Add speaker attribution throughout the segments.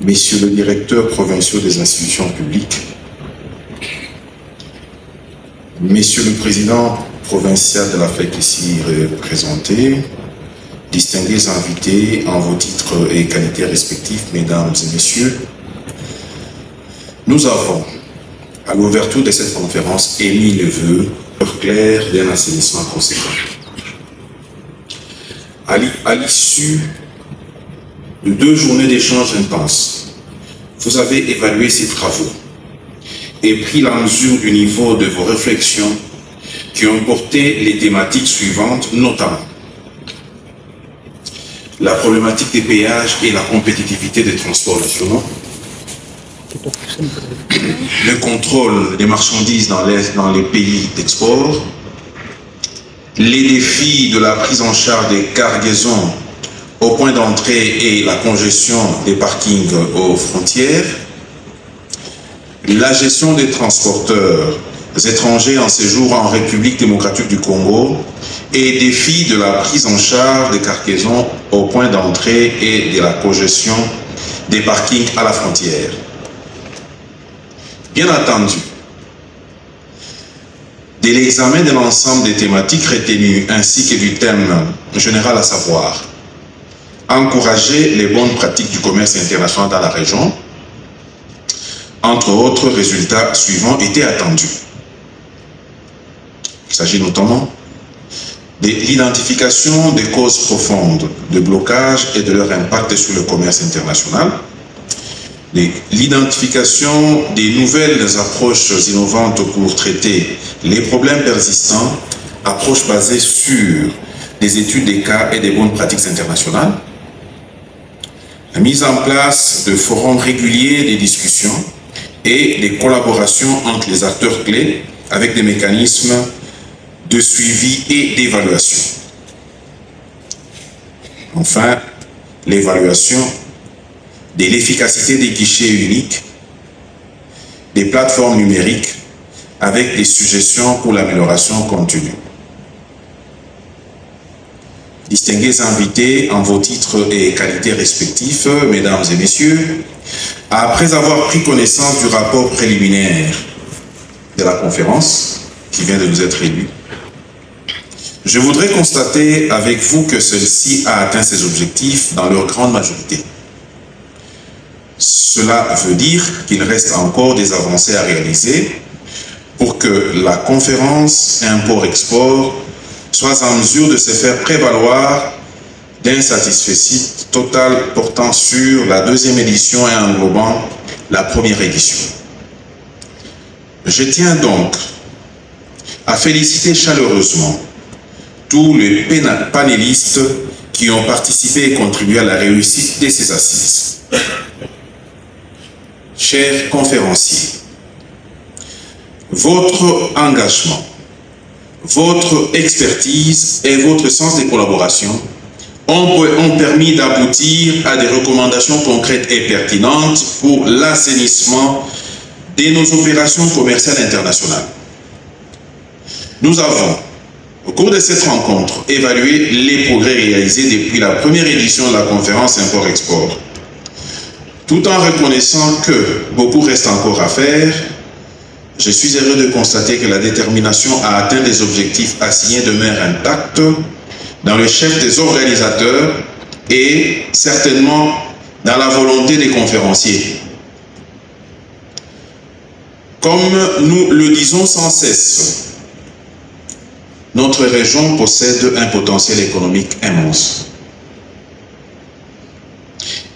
Speaker 1: Messieurs le directeur provinciaux des institutions publiques, Messieurs le président provincial de la FEC ici représenté, distingués invités en vos titres et qualités respectifs, mesdames et messieurs, nous avons, à l'ouverture de cette conférence, émis le vœu clair d'un assainissement conséquent. À l'issue de 2 journées d'échanges intenses, vous avez évalué ces travaux et pris la mesure du niveau de vos réflexions qui ont porté les thématiques suivantes, notamment la problématique des péages et la compétitivité des transports nationaux, le contrôle des marchandises dans les pays d'export, les défis de la prise en charge des cargaisons au point d'entrée et la congestion des parkings aux frontières, la gestion des transporteurs étrangers en séjour en République démocratique du Congo et défis de la prise en charge des cargaisons au point d'entrée et de la congestion des parkings à la frontière. Bien entendu, de l'examen de l'ensemble des thématiques retenues ainsi que du thème général à savoir encourager les bonnes pratiques du commerce international dans la région, entre autres résultats suivants étaient attendus. Il s'agit notamment de l'identification des causes profondes de blocage et de leur impact sur le commerce international, l'identification des nouvelles approches innovantes pour traiter les problèmes persistants, approches basées sur des études des cas et des bonnes pratiques internationales, la mise en place de forums réguliers de discussions et des collaborations entre les acteurs clés avec des mécanismes de suivi et d'évaluation. Enfin, l'évaluation de l'efficacité des guichets uniques, des plateformes numériques, avec des suggestions pour l'amélioration continue. Distingués invités en vos titres et qualités respectifs, mesdames et messieurs, après avoir pris connaissance du rapport préliminaire de la conférence qui vient de nous être élu, je voudrais constater avec vous que celle-ci a atteint ses objectifs dans leur grande majorité. Cela veut dire qu'il reste encore des avancées à réaliser pour que la conférence import-export soit en mesure de se faire prévaloir d'un satisfecit total portant sur la 2e édition et englobant la 1re édition. Je tiens donc à féliciter chaleureusement tous les panélistes qui ont participé et contribué à la réussite de ces assises. Chers conférenciers, votre engagement, votre expertise et votre sens de collaboration ont permis d'aboutir à des recommandations concrètes et pertinentes pour l'assainissement de nos opérations commerciales internationales. Nous avons, au cours de cette rencontre, évalué les progrès réalisés depuis la 1re édition de la conférence Import-Export. Tout en reconnaissant que beaucoup reste encore à faire, je suis heureux de constater que la détermination à atteindre les objectifs assignés demeure intacte dans le chef des organisateurs et certainement dans la volonté des conférenciers. Comme nous le disons sans cesse, notre région possède un potentiel économique immense.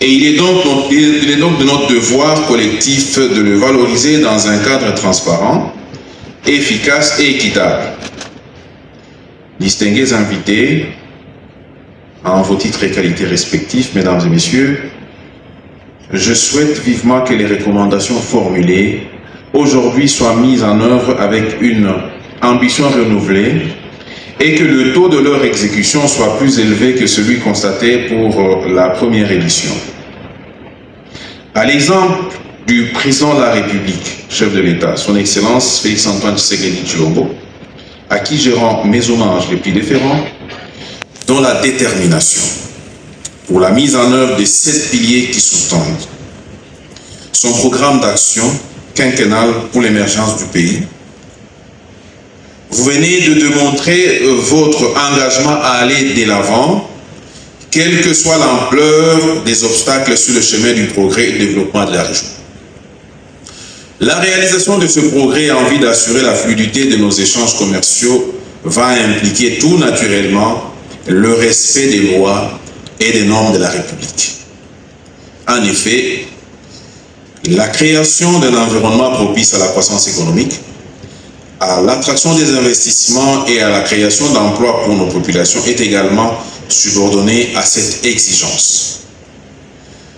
Speaker 1: Et il est donc de notre devoir collectif de le valoriser dans un cadre transparent, efficace et équitable. Distingués invités, en vos titres et qualités respectifs, mesdames et messieurs, je souhaite vivement que les recommandations formulées aujourd'hui soient mises en œuvre avec une ambition renouvelée et que le taux de leur exécution soit plus élevé que celui constaté pour la 1re édition. À l'exemple du président de la République, chef de l'État, son Excellence Félix-Antoine Tshisekedi Tshilombo, à qui je rends mes hommages les plus déférents, dont la détermination pour la mise en œuvre des 7 piliers qui sous-tendent son programme d'action quinquennal pour l'émergence du pays. Vous venez de démontrer votre engagement à aller de l'avant, quelle que soit l'ampleur des obstacles sur le chemin du progrès et du développement de la région. La réalisation de ce progrès en vue d'assurer la fluidité de nos échanges commerciaux va impliquer tout naturellement le respect des lois et des normes de la République. En effet, la création d'un environnement propice à la croissance économique, à l'attraction des investissements et à la création d'emplois pour nos populations est également subordonnée à cette exigence.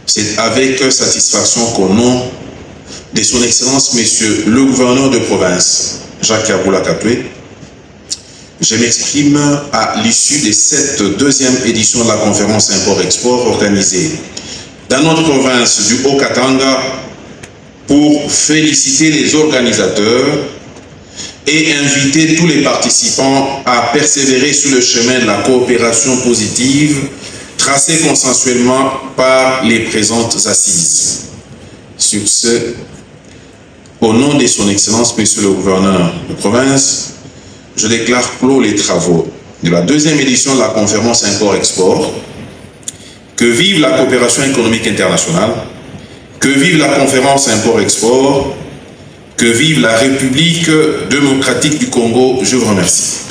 Speaker 1: C'est avec satisfaction qu'au nom de son Excellence, Monsieur le gouverneur de province, Jacques Kaboula Katoué, je m'exprime à l'issue de cette deuxième édition de la conférence Import-Export organisée dans notre province du Haut-Katanga pour féliciter les organisateurs et inviter tous les participants à persévérer sur le chemin de la coopération positive tracée consensuellement par les présentes assises. Sur ce, au nom de son Excellence, Monsieur le gouverneur de province, je déclare clos les travaux de la deuxième édition de la conférence Import-Export. Que vive la coopération économique internationale, que vive la conférence Import-Export, que vive la République démocratique du Congo. Je vous remercie.